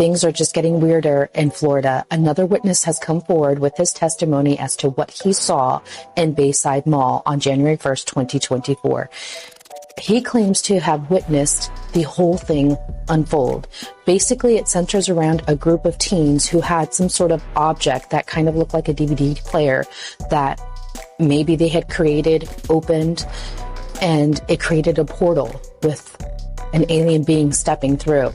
things are just getting weirder in Florida. Another witness has come forward with his testimony as to what he saw in Bayside Mall on January 1st, 2024. He claims to have witnessed the whole thing unfold. Basically, it centers around a group of teens who had some sort of object that kind of looked like a DVD player that maybe they had created, opened, and it created a portal with an alien being stepping through.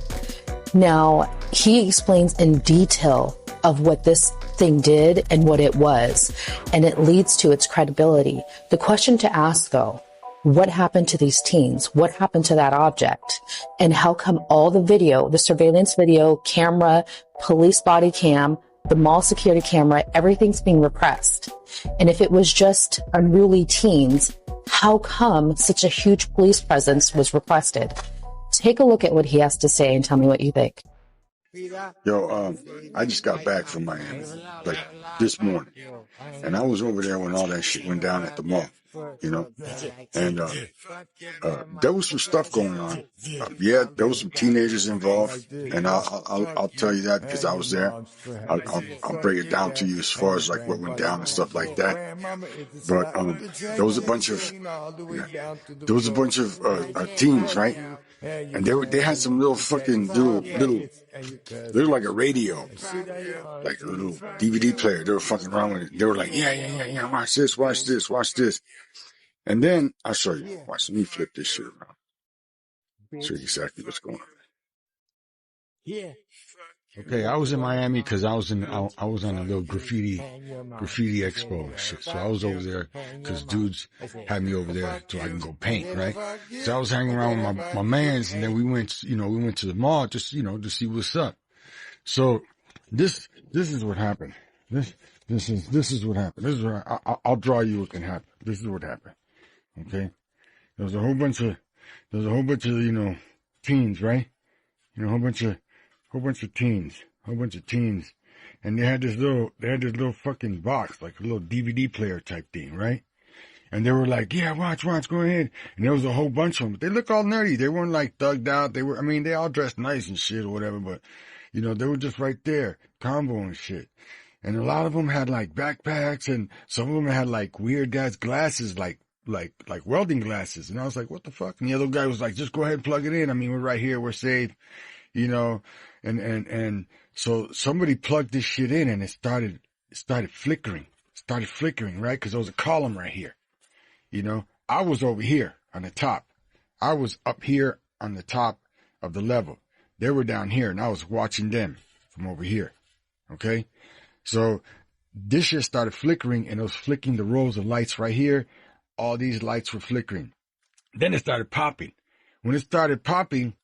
Now, he explains in detail of what this thing did and what it was, and it leads to its credibility. The question to ask, though, what happened to these teens? What happened to that object? And how come all the video, the surveillance video, camera, police body cam, the mall security camera, everything's being repressed? And if it was just unruly teens, how come such a huge police presence was requested? Take a look at what he has to say and tell me what you think. Yo, I just got back from Miami, like this morning, and I was over there when all that shit went down at the mall, you know, and there was some stuff going on. Yeah, there was some teenagers involved, and I'll tell you that because I was there. I'll break it down to you as far as like what went down and stuff like that. But there was a bunch of teens, right? And they had some little fucking little like a radio, like a little DVD player. They were fucking around with it. They were like, yeah, watch this. And then I'll show you. Watch, let me flip this shit around. Show you exactly what's going on. Yeah. Okay, I was in Miami because I was on a little graffiti expo and shit. So I was over there because dudes had me over there so I can go paint, right? So I was hanging around with my mans, and then we went to the mall just, to see what's up. So this is what happened. This is what happened. This is what I'll draw you what can happen. This is what happened. Okay? There was a whole bunch of teens, right? A whole bunch of teens, and they had this little fucking box, like a little DVD player type thing, right? And they were like, yeah, watch, go ahead. And there was a whole bunch of them, but they look all nerdy. They weren't like thugged out. They all dressed nice and shit or whatever, but they were just right there, combo and shit. And a lot of them had like backpacks, and some of them had like weird guys glasses, like welding glasses. And I was like, what the fuck? And the other guy was like, just go ahead and plug it in. I mean, we're right here, we're safe, And so somebody plugged this shit in, and it started flickering, right? Cause there was a column right here. I was over here on the top. I was up here on the top of the level. They were down here, and I was watching them from over here. Okay. So this shit started flickering, and it was flicking the rows of lights right here. All these lights were flickering. Then it started popping. When it started popping,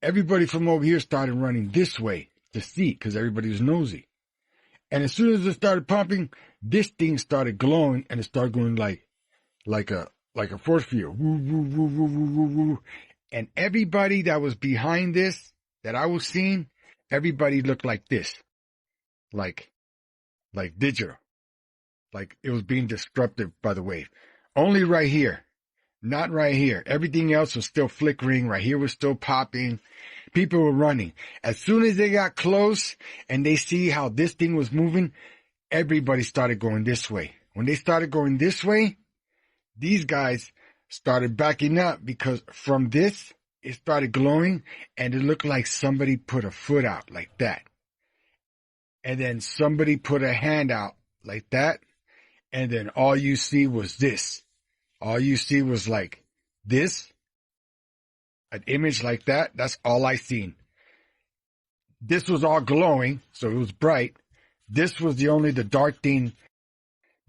everybody from over here started running this way to see, because everybody was nosy. And as soon as it started popping, this thing started glowing, and it started going like a force field. Woo, woo, woo, woo, woo, woo, woo. And everybody that was behind this, that I was seeing, everybody looked like this. Like digital. Like it was being disrupted by the wave. Only right here. Not right here. Everything else was still flickering. Right here was still popping. People were running. As soon as they got close and they see how this thing was moving, everybody started going this way. When they started going this way, these guys started backing up because from this, it started glowing and it looked like somebody put a foot out like that. And then somebody put a hand out like that. And then all you see was this. All you see was like this, an image like that. That's all I seen. This was all glowing, so it was bright. This was the dark thing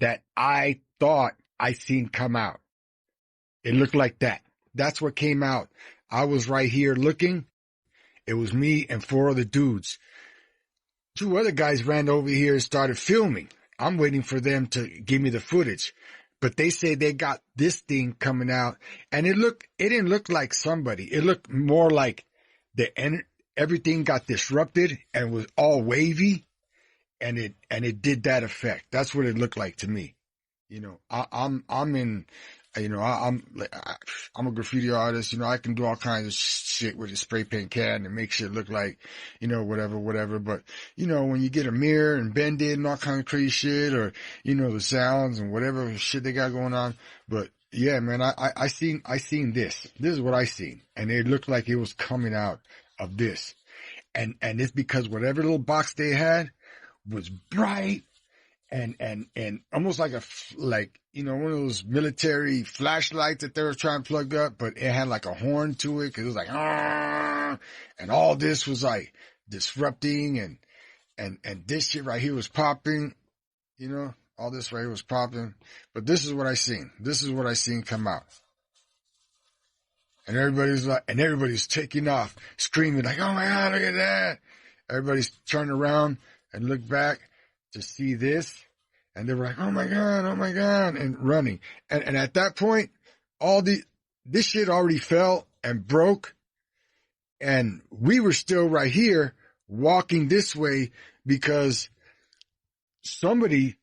that I thought I seen come out. It looked like that. That's what came out. I was right here looking. It was me and 4 other dudes. 2 other guys ran over here and started filming. I'm waiting for them to give me the footage. But they say they got this thing coming out, and it didn't look like somebody. It looked more like everything got disrupted and was all wavy, and it did that effect. That's what it looked like to me. I'm in You know, I'm a graffiti artist. You know, I can do all kinds of shit with a spray paint can and make shit look like, you know, whatever. But, you know, when you get a mirror and bend it and all kind of crazy shit, or, you know, the sounds and whatever shit they got going on. But yeah, man, I seen this. This is what I seen. And it looked like it was coming out of this. And it's because whatever little box they had was bright and almost like you know, one of those military flashlights that they were trying to plug up, but it had like a horn to it, cause it was like, and all this was like disrupting and this shit right here was popping, you know, all this right here was popping. But this is what I seen. This is what I seen come out. And everybody's taking off, screaming like, oh my God, look at that. Everybody's turning around and look back to see this. And they were like, oh my God, and running. And at that point, this shit already fell and broke. And we were still right here walking this way because somebody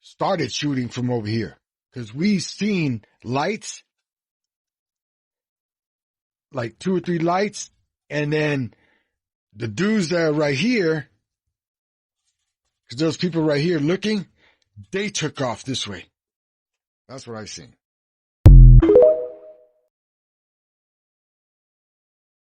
started shooting from over here. Cause we seen lights, like 2 or 3 lights. And then the dudes that are right here, cause those people right here looking, they took off this way. That's what I seen.